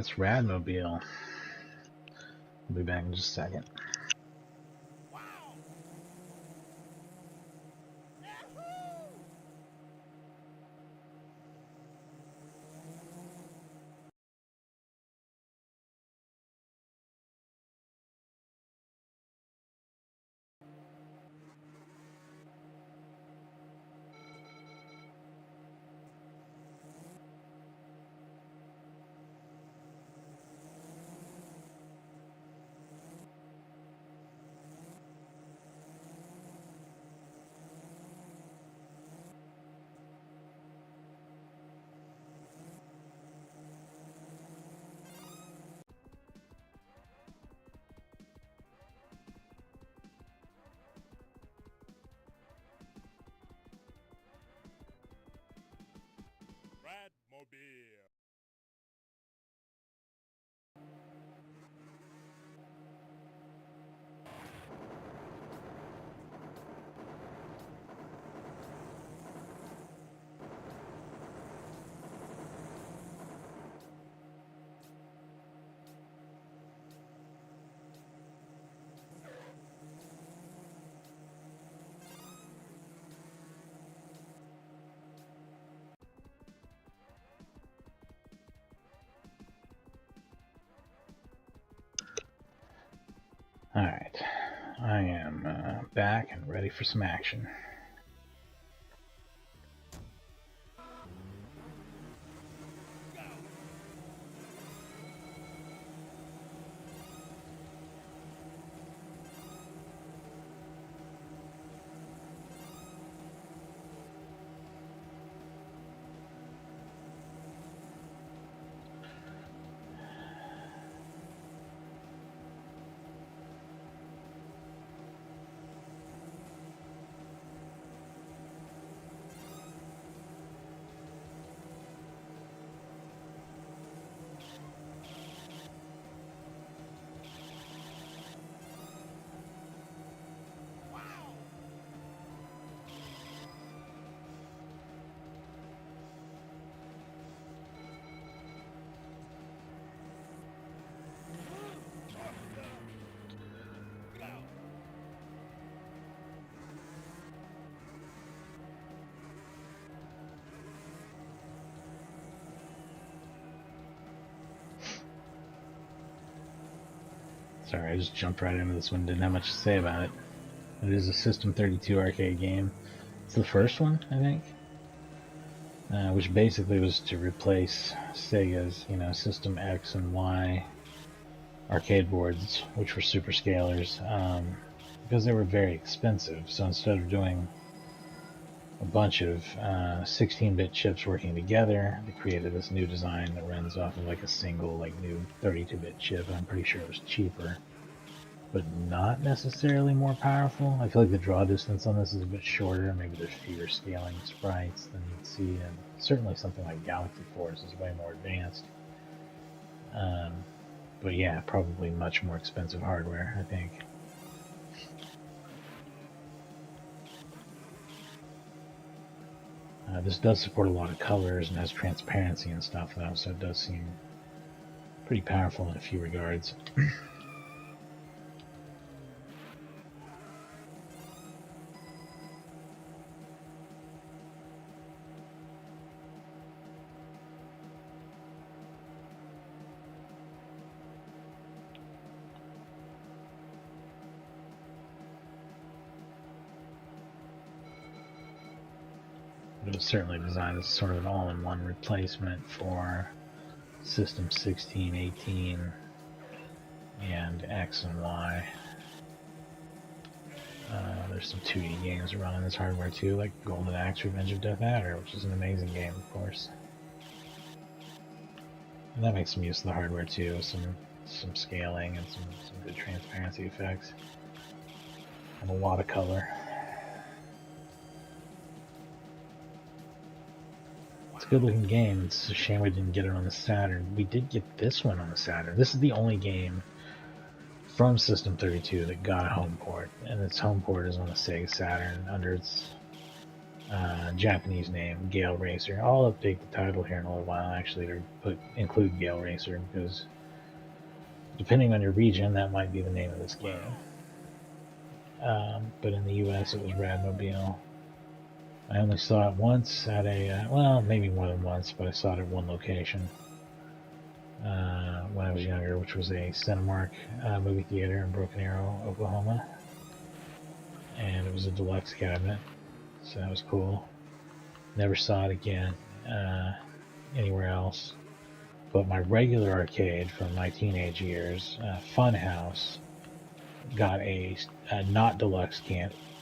this Radmobile. I'll be back in just a second. Alright, I am back and ready for some action. Sorry, I just jumped right into this one, didn't have much to say about it. It is a System 32 arcade game. It's the first one, I think, which basically was to replace Sega's, System X and Y arcade boards, which were super scalers, because they were very expensive. So instead of doing a bunch of 16-bit chips working together, they created this new design that runs off of like a single, new 32-bit chip. I'm pretty sure it was cheaper, but not necessarily more powerful. I feel like the draw distance on this is a bit shorter. Maybe there's fewer scaling sprites than you'd see, and certainly something like Galaxy Force is way more advanced. But yeah, probably much more expensive hardware, I think. This does support a lot of colors and has transparency and stuff, though, so it does seem pretty powerful in a few regards. It was certainly designed as sort of an all-in-one replacement for System 16, 18, and X and Y. There's some 2D games running this hardware too, like Golden Axe Revenge of Death Adder, which is an amazing game, of course. And that makes some use of the hardware too, some scaling and some good transparency effects. And a lot of color. It's a good looking game. It's a shame we didn't get it on the Saturn. We did get this one on the Saturn. This is the only game from System 32 that got a home port, and its home port is on the Sega Saturn under its Japanese name, Gale Racer. I'll update the title here in a little while, actually, to include Gale Racer, because depending on your region, that might be the name of this game. But in the US, it was Radmobile. I only saw it once at a, well, maybe more than once, but I saw it at one location when I was younger, which was a Cinemark movie theater in Broken Arrow, Oklahoma. And it was a deluxe cabinet, so that was cool. Never saw it again anywhere else. But my regular arcade from my teenage years, Funhouse, got a not deluxe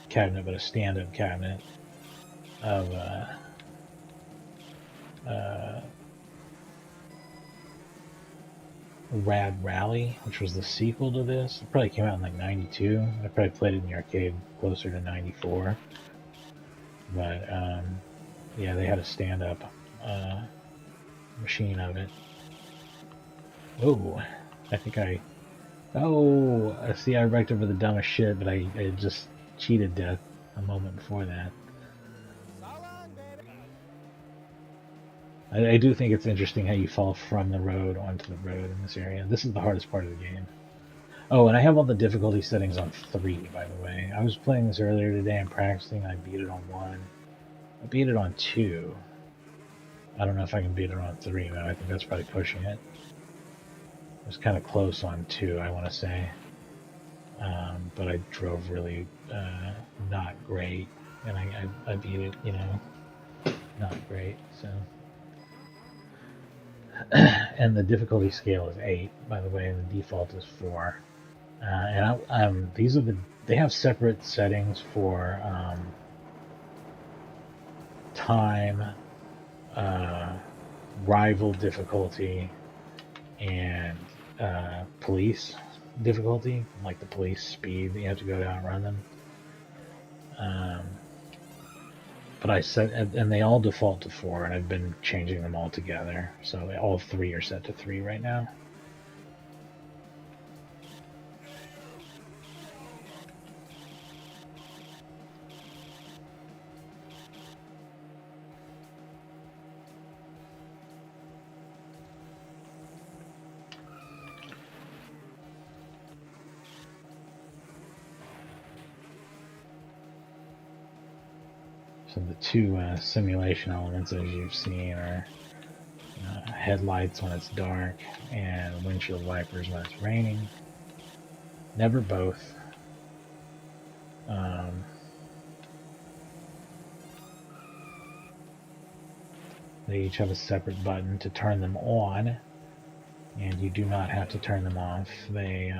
cabinet, but a stand-up cabinet of Rad Rally, which was the sequel to this. It probably came out in like 92. I probably played it in the arcade closer to 94. But yeah, they had a stand-up machine of it. Oh, I think see, I wrecked over the dumbest shit, but I just cheated death a moment before that. I do think it's interesting how you fall from the road onto the road in this area. This is the hardest part of the game. Oh, and I have all the difficulty settings on 3, by the way. I was playing this earlier today and practicing. I beat it on 1. I beat it on 2. I don't know if I can beat it on 3, though. I think that's probably pushing it. It was kind of close on 2, I want to say. But I drove really not great. And I beat it, you know, not great, so... And the difficulty scale is 8, by the way, and the default is 4. And they have separate settings for time, rival difficulty, and police difficulty, like the police speed that you have to go to outrun them. But I set, and they all default to 4, and I've been changing them all together. So all 3 are set to 3 right now. So the 2 simulation elements, as you've seen, are headlights when it's dark and windshield wipers when it's raining. Never both. They each have a separate button to turn them on, and you do not have to turn them off. They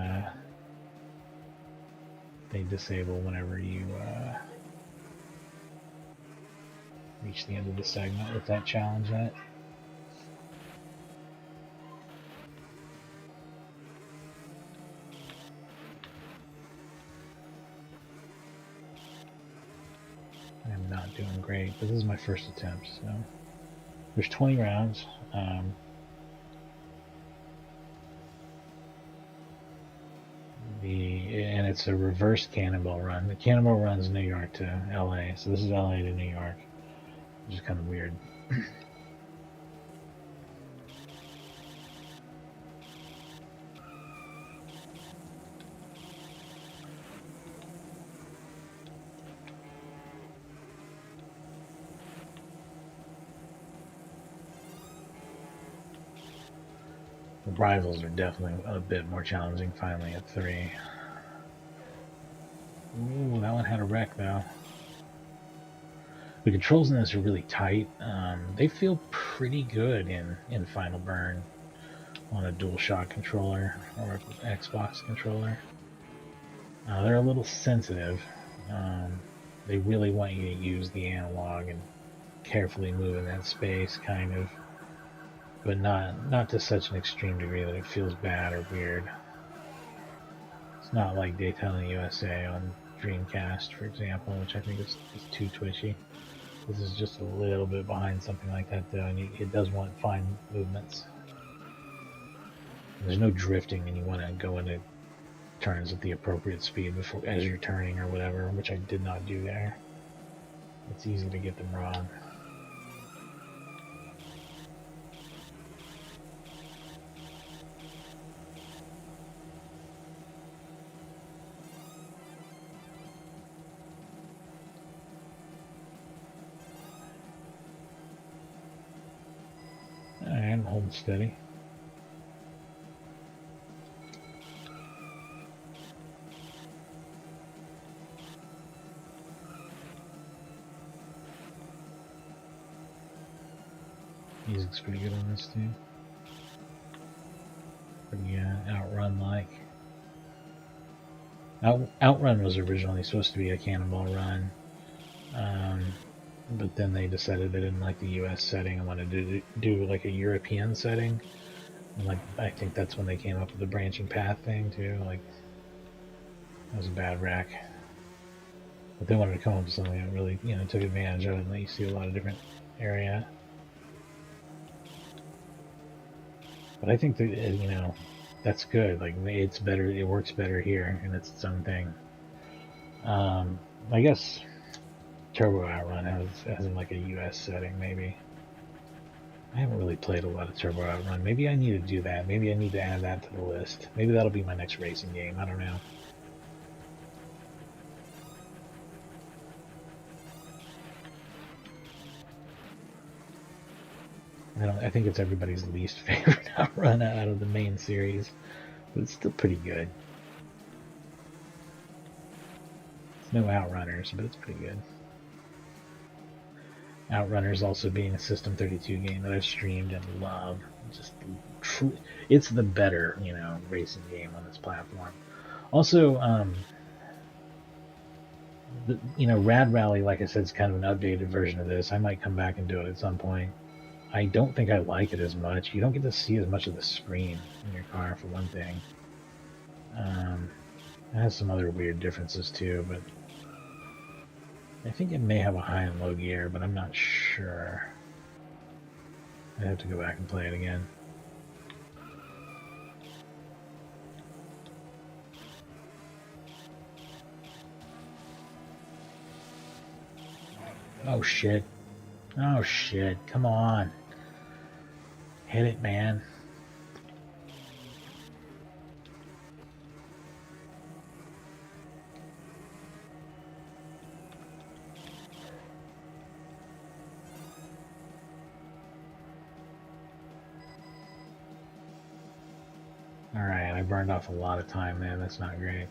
disable whenever you reach the end of the segment with that challenge in it. I'm not doing great, but this is my first attempt, so there's 20 rounds. And it's a reverse cannonball run. The cannonball runs New York to LA, so this is LA to New York, which is kind of weird. The rivals are definitely a bit more challenging finally at 3. Ooh, that one had a wreck though. The controls in this are really tight. They feel pretty good in Final Burn on a DualShock controller or Xbox controller. They're a little sensitive. They really want you to use the analog and carefully move in that space, kind of, but not to such an extreme degree that it feels bad or weird. It's not like Daytona USA on Dreamcast, for example, which I think is too twitchy. This is just a little bit behind something like that, though, and it does want fine movements. There's no drifting, and you want to go into turns at the appropriate speed before as you're turning or whatever, which I did not do there. It's easy to get them wrong. Alright, I'm holding steady. Music's pretty good on this too. Pretty Outrun-like. Outrun was originally supposed to be a cannonball run, but then they decided they didn't like the US setting and wanted to do like a European setting. And like I think that's when they came up with the branching path thing too. Like that was a bad rack. But they wanted to come up with something that really, took advantage of it and let you see a lot of different area. But I think that, that's good. Like, it's better, it works better here, and it's its own thing. I guess Turbo Outrun has like a US setting, maybe. I haven't really played a lot of Turbo Outrun. Maybe I need to do that. Maybe I need to add that to the list. Maybe that'll be my next racing game. I don't know. I think it's everybody's least favorite Outrun out of the main series, but it's still pretty good. It's no Outrunners, but it's pretty good. Outrunners also being a System 32 game that I've streamed and love. Just it's the better, racing game on this platform. Also, Rad Rally, like I said, is kind of an updated version of this. I might come back and do it at some point. I don't think I like it as much. You don't get to see as much of the screen in your car, for one thing. It has some other weird differences too, but I think it may have a high and low gear, but I'm not sure. I'd have to go back and play it again. Oh shit. Oh shit, come on. Hit it, man. Alright, I burned off a lot of time, man. That's not great.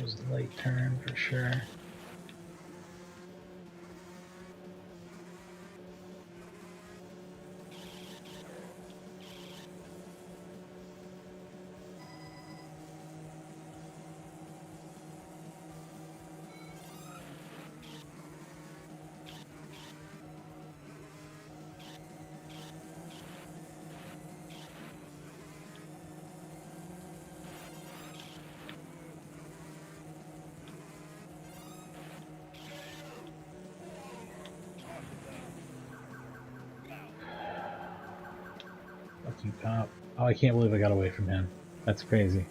Was a late turn for sure. Fuck you, cop. Oh, I can't believe I got away from him. That's crazy.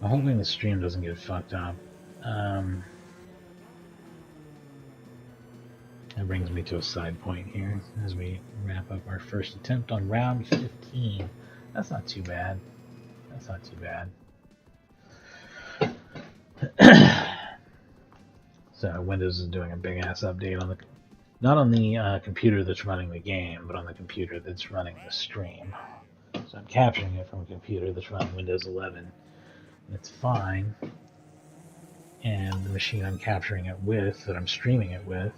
I'm hoping the stream doesn't get fucked up. That brings me to a side point here as we wrap up our first attempt on round 15. That's not too bad. That's not too bad. So Windows is doing a big ass update on the, not on the computer that's running the game, but on the computer that's running the stream. So I'm capturing it from a computer that's running Windows 11. It's fine. and the machine I'm capturing it with, that I'm streaming it with,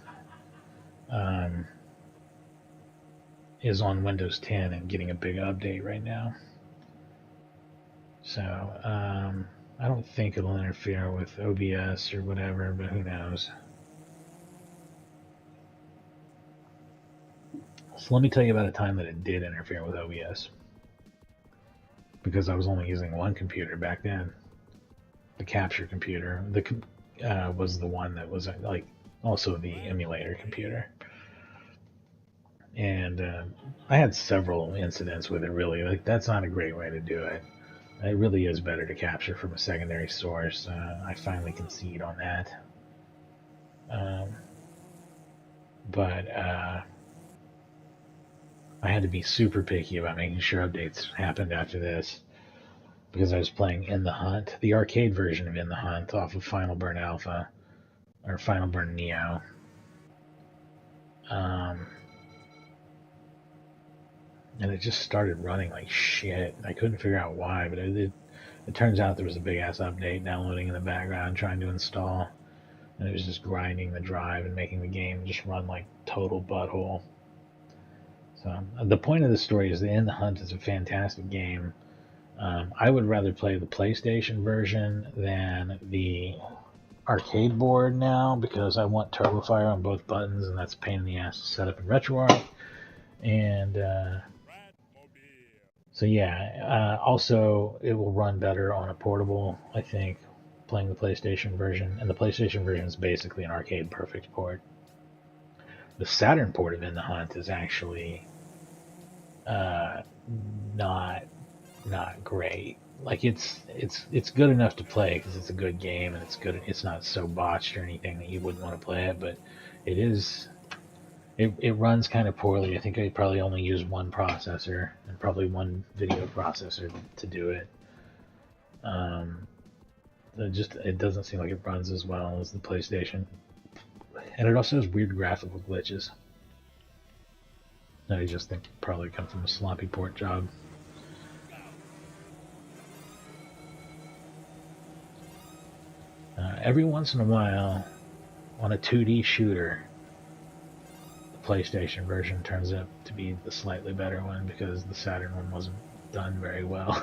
is on Windows 10 and getting a big update right now. So I don't think it'll interfere with OBS or whatever, but who knows. So let me tell you about a time that it did interfere with OBS, because I was only using one computer back then. The capture computer was the one that was like also the emulator computer. And I had several incidents with it, really. Like, that's not a great way to do it. It really is better to capture from a secondary source. I finally concede on that. But I had to be super picky about making sure updates happened after this, because I was playing In the Hunt, the arcade version of In the Hunt, off of Final Burn Alpha, or Final Burn Neo. And it just started running like shit. I couldn't figure out why, but it turns out there was a big ass update downloading in the background trying to install, and it was just grinding the drive and making the game just run like total butthole. So the point of the story is that In the Hunt is a fantastic game. I would rather play the PlayStation version than the arcade board now, because I want TurboFire on both buttons, and that's a pain in the ass to set up in RetroArch. And so yeah, also it will run better on a portable, I think, playing the PlayStation version. And the PlayStation version is basically an arcade perfect port. The Saturn port of In the Hunt is actually not great. Like, it's good enough to play because it's a good game, and it's good. It's not so botched or anything that you wouldn't want to play it, but it is. It runs kind of poorly. I think I probably only use one processor and probably one video processor to do it. It doesn't seem like it runs as well as the PlayStation, and it also has weird graphical glitches. I just think probably come from a sloppy port job. Every once in a while, on a 2D shooter, the PlayStation version turns out to be the slightly better one, because the Saturn one wasn't done very well.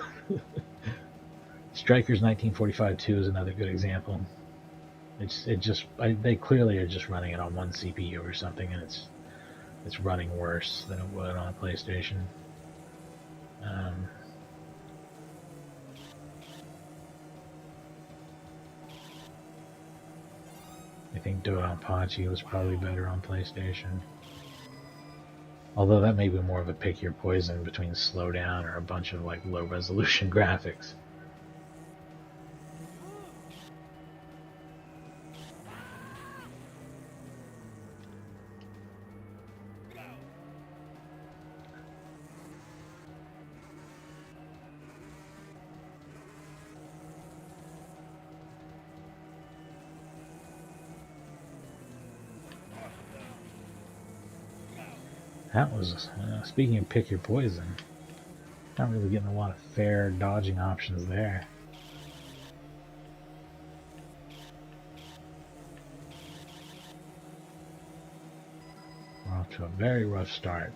Strikers 1945 2 is another good example. They clearly are just running it on one CPU or something, and it's running worse than it would on a PlayStation. I think Do Apache was probably better on PlayStation. Although that may be more of a pick your poison between slowdown or a bunch of like low resolution graphics. That was, speaking of pick your poison, not really getting a lot of fair dodging options there. We're off to a very rough start.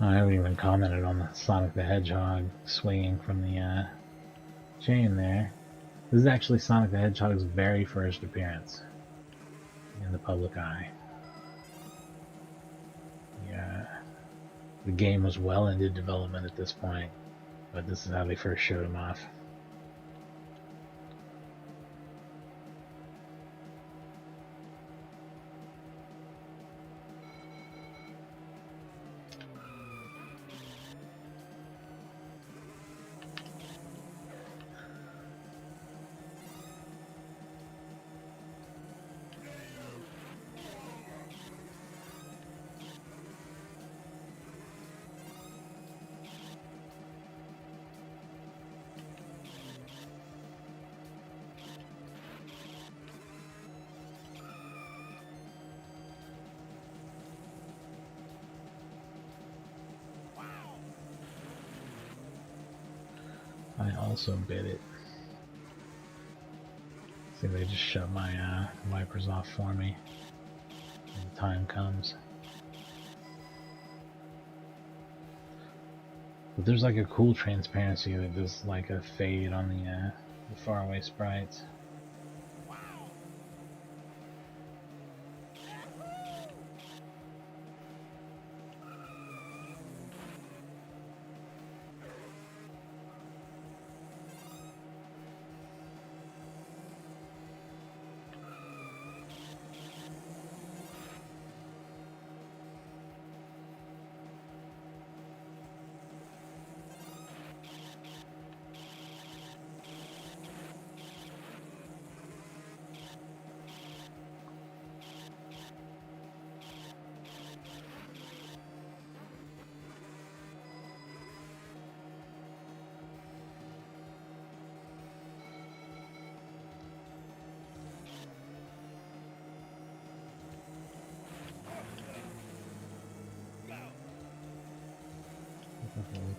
I haven't even commented on the Sonic the Hedgehog swinging from the chain there. This is actually Sonic the Hedgehog's very first appearance in the public eye. Yeah, the game was well into development at this point, but this is how they first showed him off. also bit it. See, they just shut my wipers off for me when the time comes. But there's like a cool transparency that does like a fade on the faraway sprites.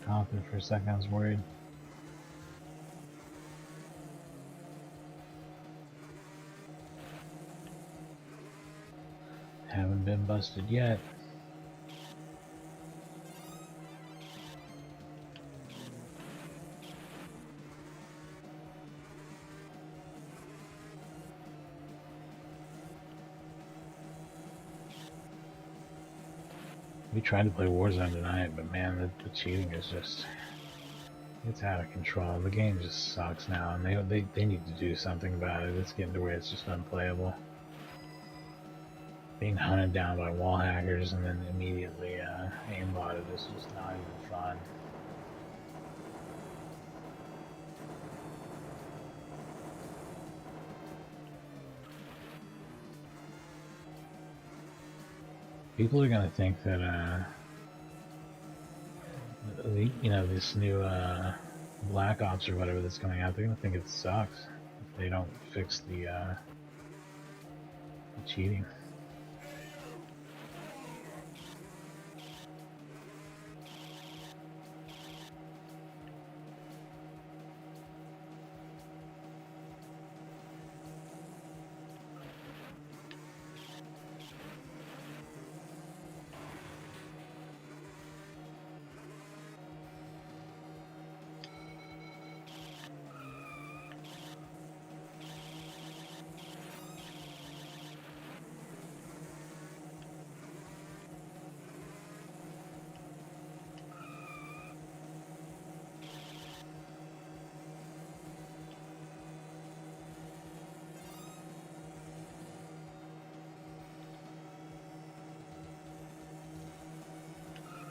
Confident for a second, I was worried. Haven't been busted yet. We tried to play Warzone tonight, but man, the cheating is just, it's out of control. The game just sucks now, and they need to do something about it. It's getting to where it's just unplayable. Being hunted down by wall hackers and then immediately aimbotted is just not even fun. People are gonna think that you know, this new Black Ops or whatever that's coming out, they're gonna think it sucks if they don't fix the cheating.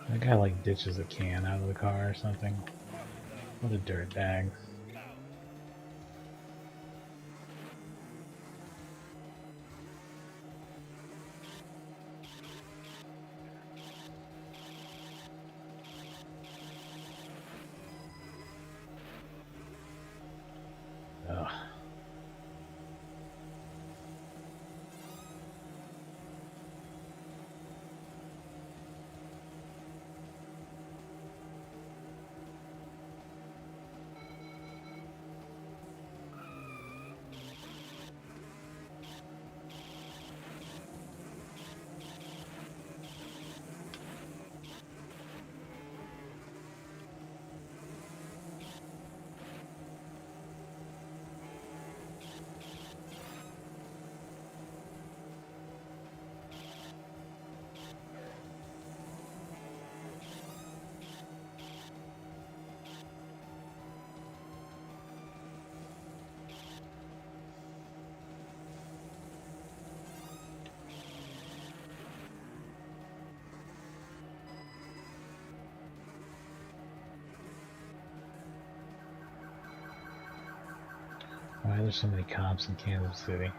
That guy like ditches a can out of the car or something. What a dirtbag. Ugh. Why are there so many cops in Kansas City?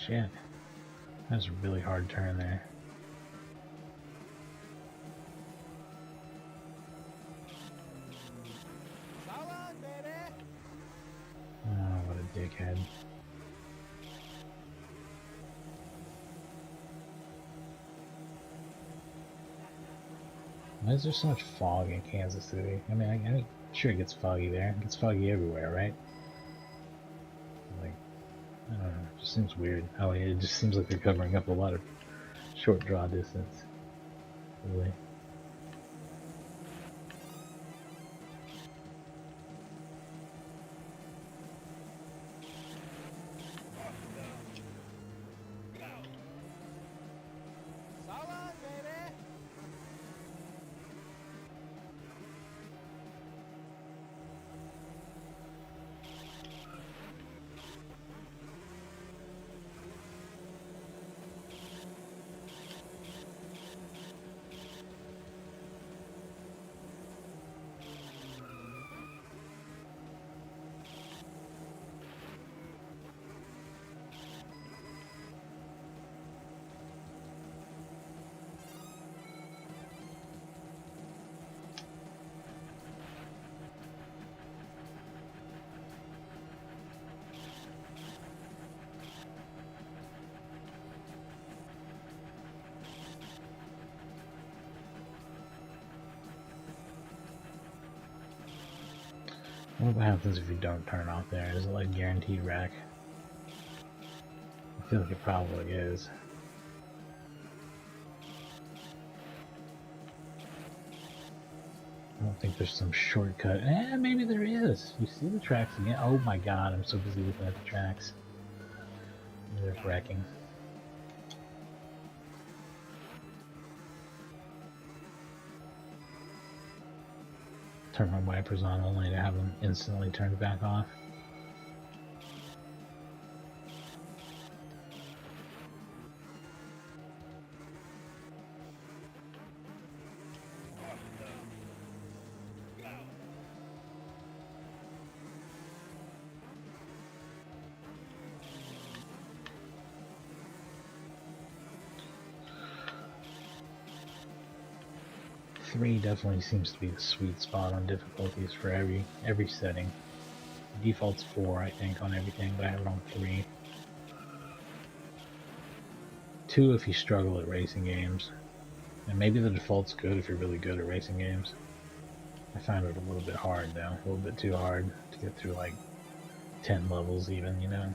Shit. That was a really hard turn there. Why is there so much fog in Kansas City? I mean, I'm sure it gets foggy there. It gets foggy everywhere, right? Like, I don't know. It just seems weird. Oh, it just seems like they're covering up a lot of short draw distance. Really. What happens if you don't turn off there? Is it like guaranteed rack? I feel like it probably is. I don't think there's some shortcut. Maybe there is. You see the tracks again? Oh my god, I'm so busy looking at the tracks. They're wrecking. Turn my wipers on only to have them instantly turned back off. Three definitely seems to be the sweet spot on difficulties for every setting. Default's 4, I think, on everything, but I have it on 3. 2 if you struggle at racing games. And maybe the default's good if you're really good at racing games. I found it a little bit hard though, a little bit too hard to get through like 10 levels even, you know?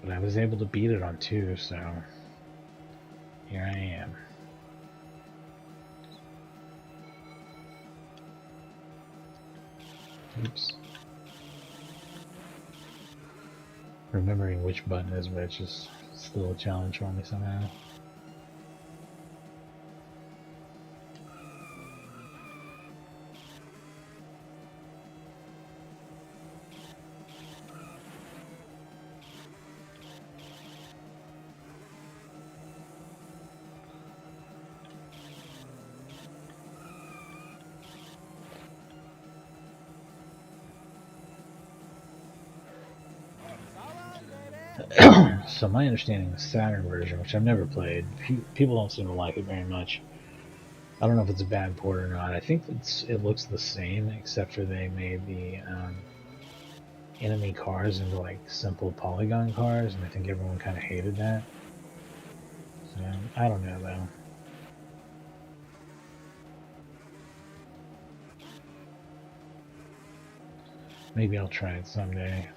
But I was able to beat it on 2, so here I am. Oops. Remembering which button is which is still a challenge for me somehow. So my understanding of the Saturn version, which I've never played, people don't seem to like it very much. I don't know if it's a bad port or not. I think it looks the same, except for they made the enemy cars into like simple polygon cars, and I think everyone kind of hated that. So I don't know though. Maybe I'll try it someday.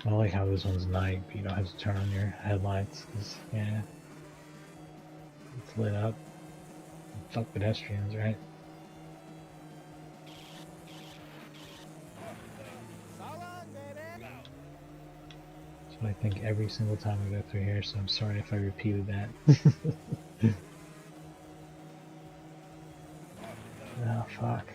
I like how this one's night, but you don't have to turn on your headlights, because, yeah, it's lit up. Fuck pedestrians, right? That's what I think every single time I go through here, so I'm sorry if I repeated that. Oh, fuck.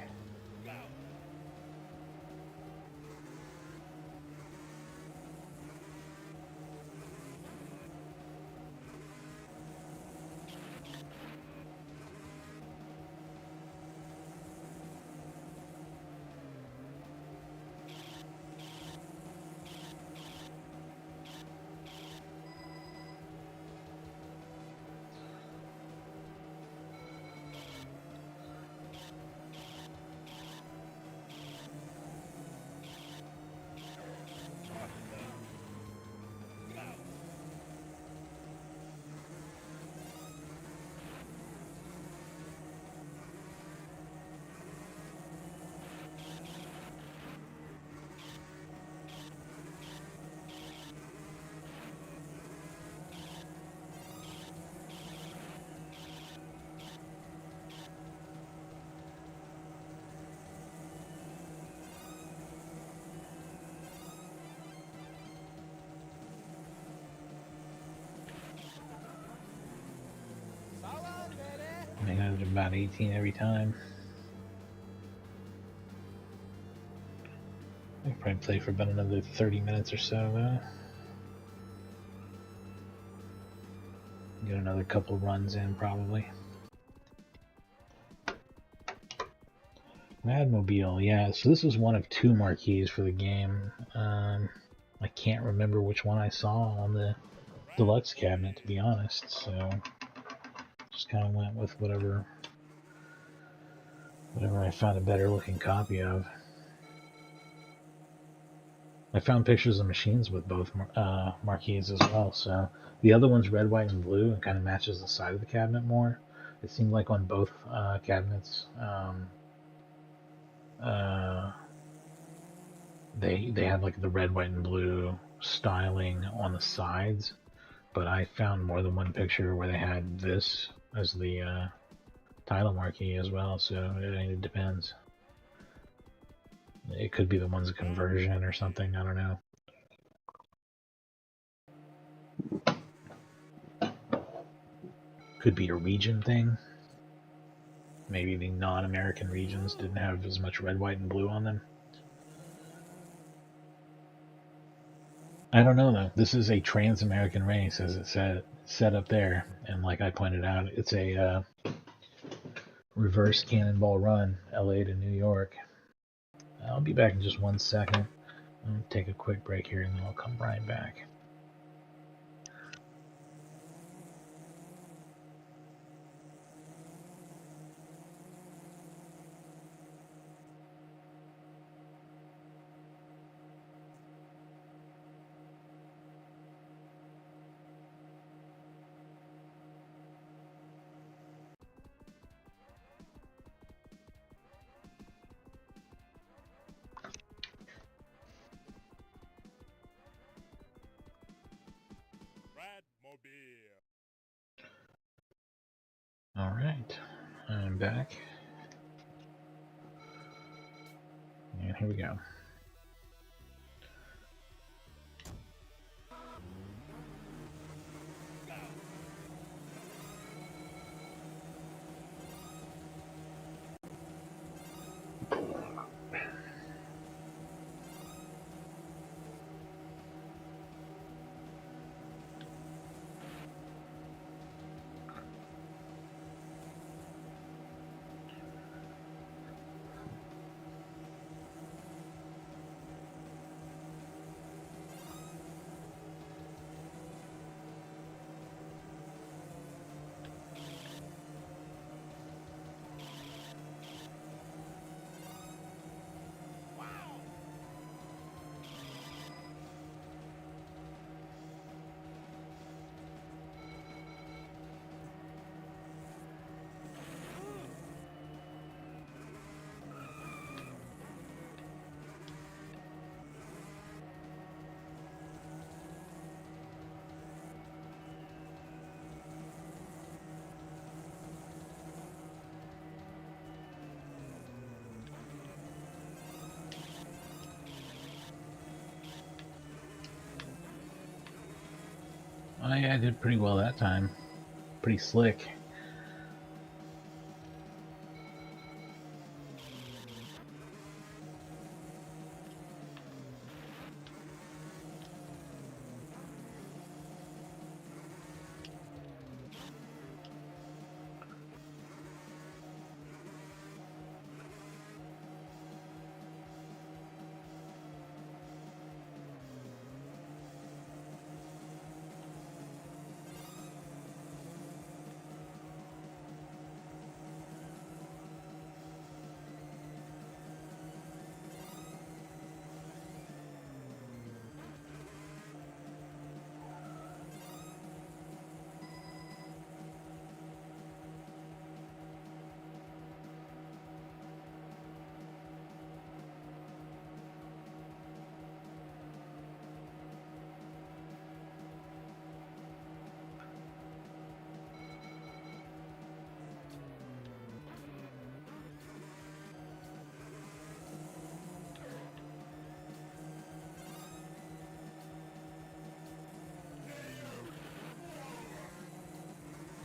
I had about 18 every time. I could probably play for about another 30 minutes or so, though. Get another couple runs in, probably. Madmobile, yeah, so this was one of two marquees for the game. I can't remember which one I saw on the deluxe cabinet, to be honest, so just kind of went with whatever I found a better looking copy of. I found pictures of machines with both marquees as well, so the other one's red, white, and blue and kind of matches the side of the cabinet more. It seemed like on both cabinets, they had like the red, white, and blue styling on the sides, but I found more than one picture where they had this as the title marquee as well, so it depends. It could be the one's a conversion or something, I don't know. Could be a region thing. Maybe the non-American regions didn't have as much red, white, and blue on them. I don't know though. This is a trans-American race, as it said up there, and like I pointed out, it's a reverse cannonball run, LA to New York. I'll be back in just 1 second. I'm gonna take a quick break here, and then I'll come right back. All right, I'm back, and here we go. Oh yeah, I did pretty well that time. Pretty slick.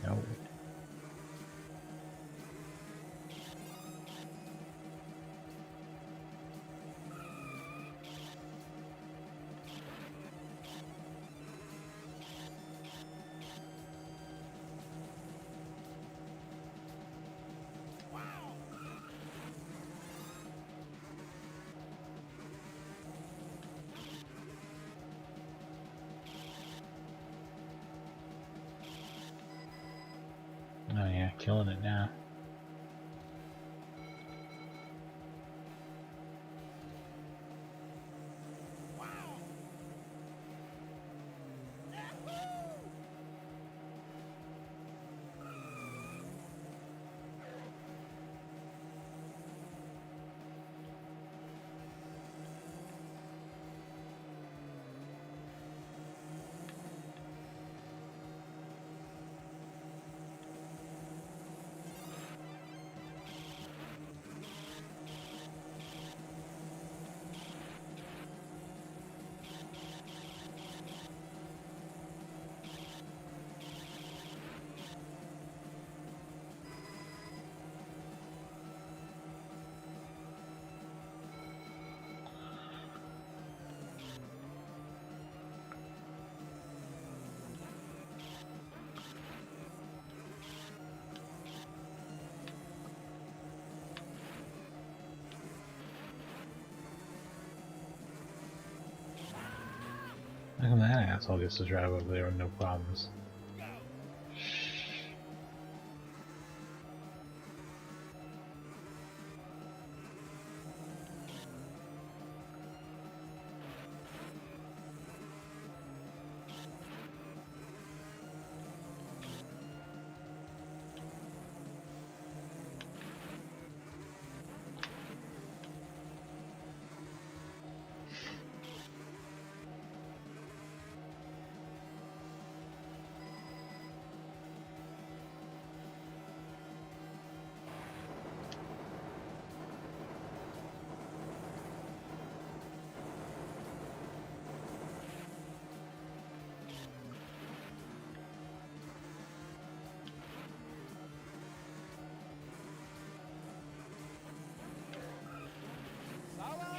No. Oh yeah, killing it now. How come that asshole gets to drive over there with no problems?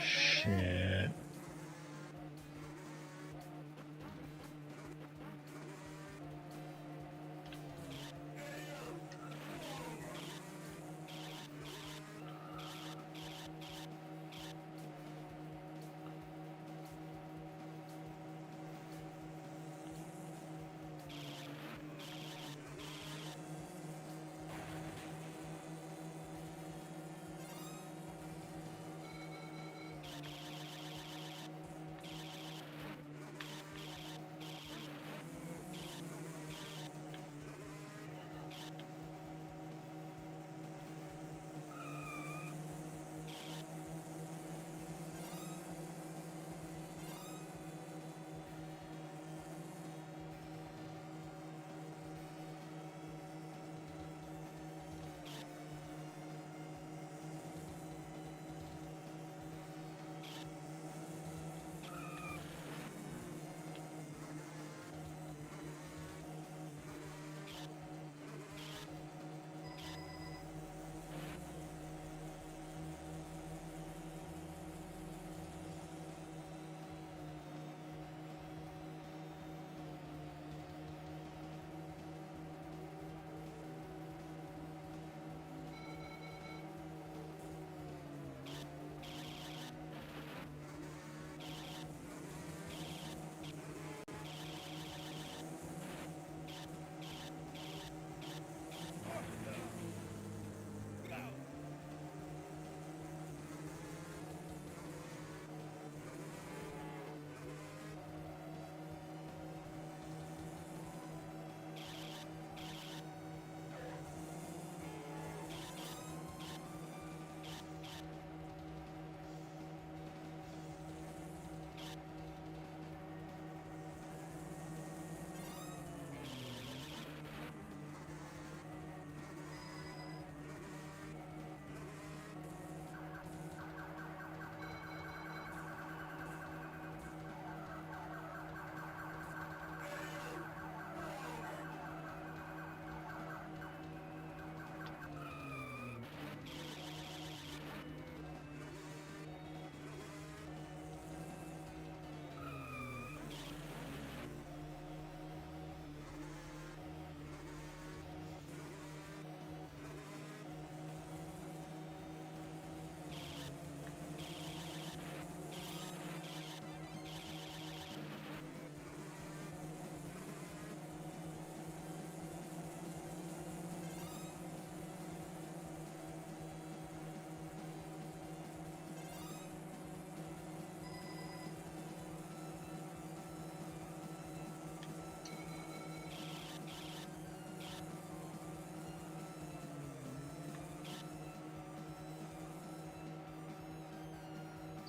Shit.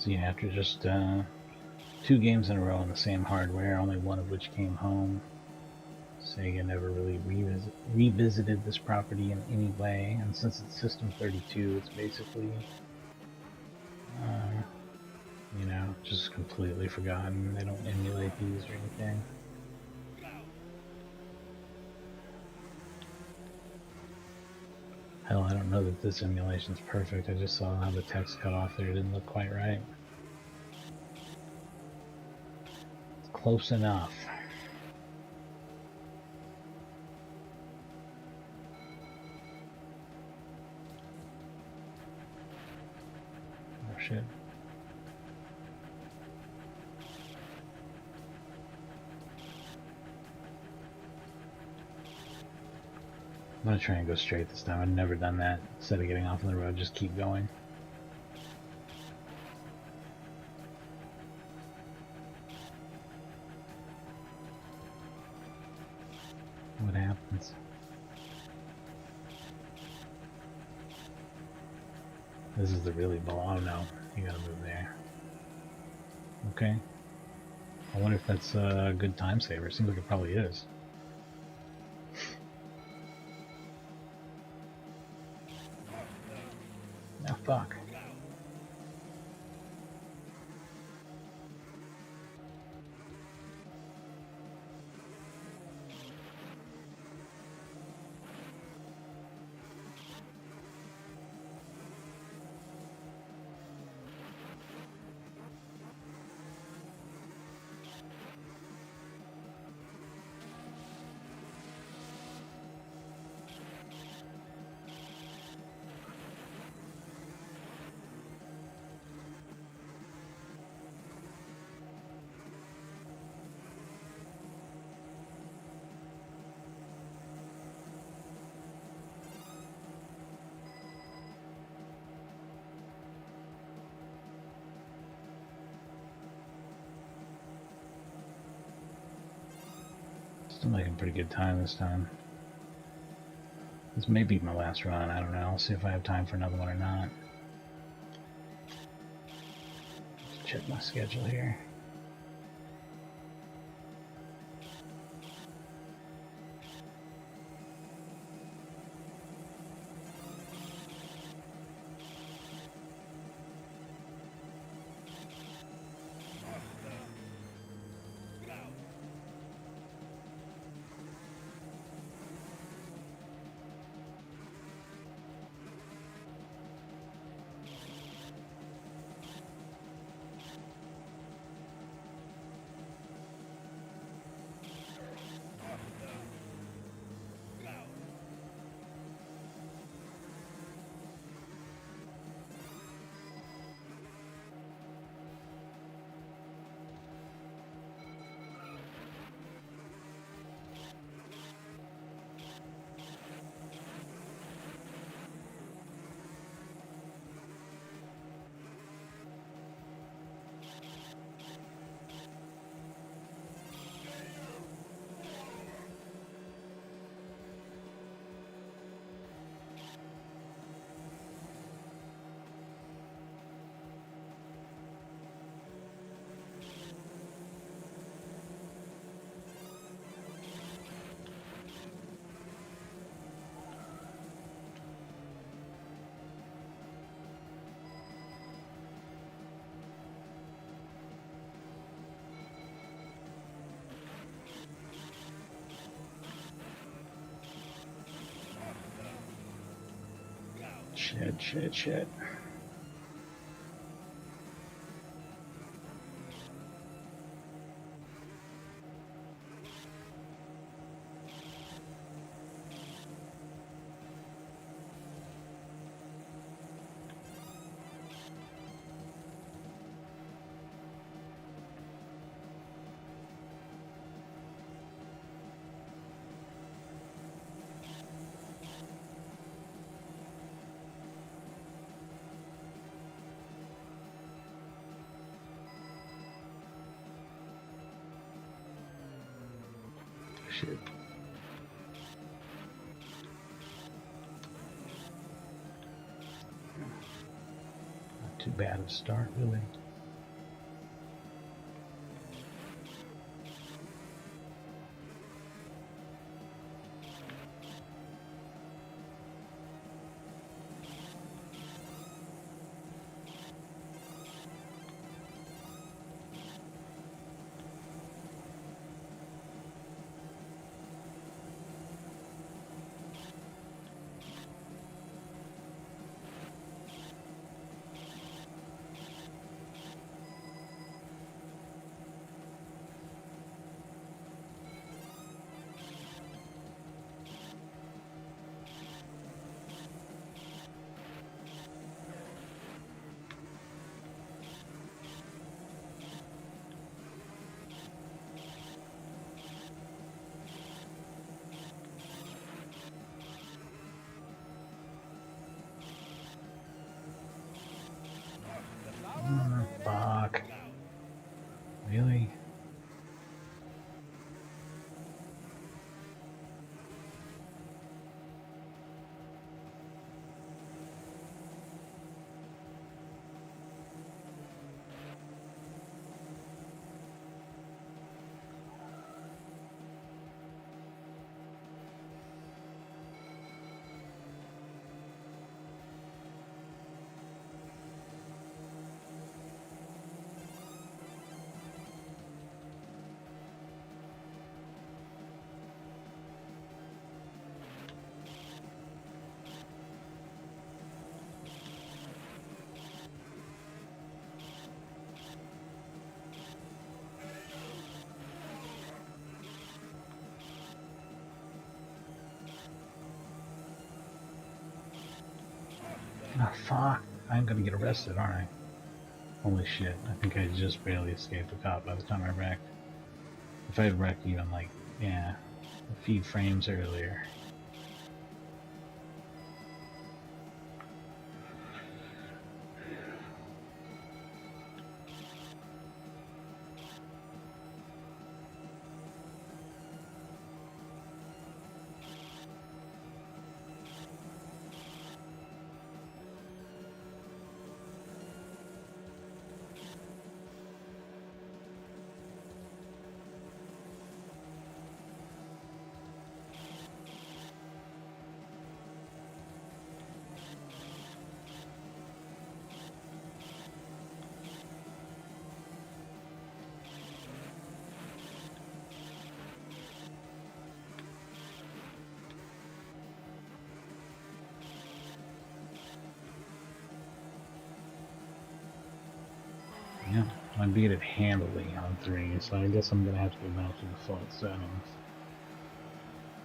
So yeah, after just 2 games in a row on the same hardware, only one of which came home, Sega never really revisited this property in any way, and since it's System 32, it's basically, you know, just completely forgotten. They don't emulate these or anything. Hell, I don't know that this emulation's perfect. I just saw how the text cut off there. It didn't look quite right. It's close enough. Oh shit. I'm gonna try and go straight this time. I've never done that. Instead of getting off on the road, just keep going. What happens? This is the really below. Oh no, you gotta move there. Okay. I wonder if that's a good time saver. Seems like it probably is. Oh fuck. Still making pretty good time this time. This may be my last run. I don't know. I'll see if I have time for another one or not. Let's check my schedule here. Shit. Shit. Not too bad of a start, really. Really? Ah, fuck. I'm gonna get arrested, aren't I? Holy shit. I think I just barely escaped a cop by the time I wrecked. If I had wrecked even, like, yeah, a few frames earlier. Yeah, I beat it handily on 3, so I guess I'm gonna have to go back to default settings.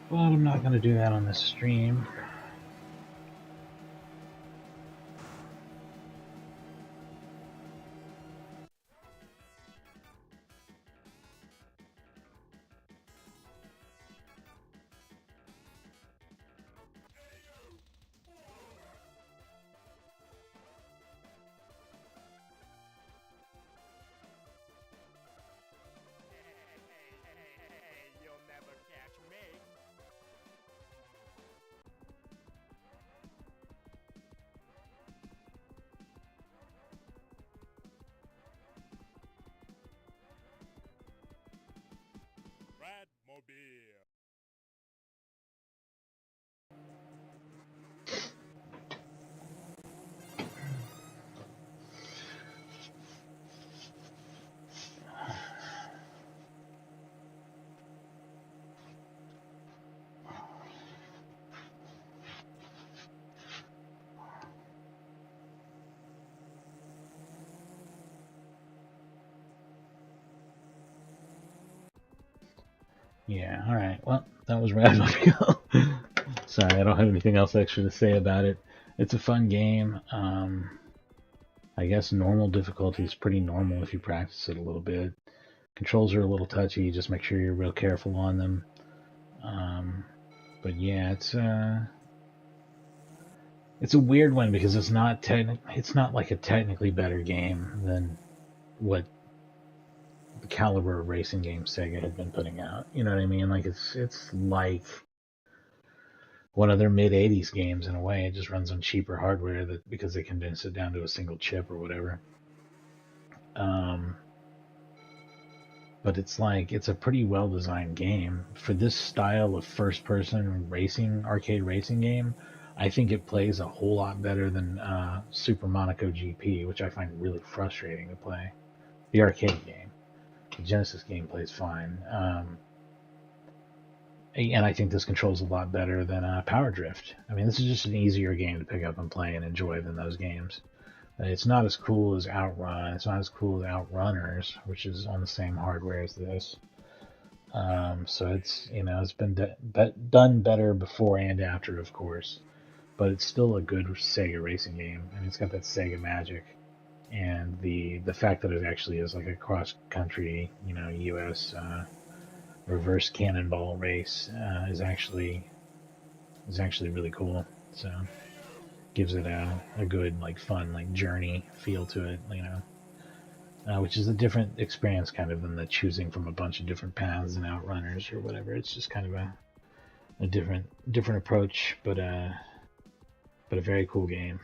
But I'm not gonna do that on this stream. Yeah, alright. Well, that was Radmobile. Sorry, I don't have anything else extra to say about it. It's a fun game. I guess normal difficulty is pretty normal if you practice it a little bit. Controls are a little touchy, just make sure you're real careful on them. But yeah, it's a weird one because it's not like a technically better game than what the caliber of racing games Sega had been putting out. You know what I mean? Like it's like one of their mid '80s games in a way. It just runs on cheaper hardware that because they condensed it down to a single chip or whatever. But it's a pretty well designed game for this style of first person racing arcade racing game. I think it plays a whole lot better than Super Monaco GP, which I find really frustrating to play. The arcade game, the Genesis game plays fine, and I think this controls a lot better than Power Drift. I mean, this is just an easier game to pick up and play and enjoy than those games. It's not as cool as Outrun. It's not as cool as Outrunners, which is on the same hardware as this. So it's been done better before and after, of course, but it's still a good Sega racing game, and it's got that Sega magic, and the fact that it actually is like a cross country, U.S. Reverse cannonball race is actually really cool. So gives it a good like fun like journey feel to it. which is a different experience kind of than the choosing from a bunch of different paths and outrunners or whatever. It's just kind of a different approach, but a very cool game.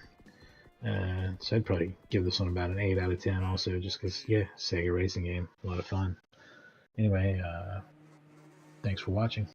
So I'd probably give this one about an 8 out of 10 also, just because, yeah, Sega racing game, a lot of fun. Anyway, thanks for watching.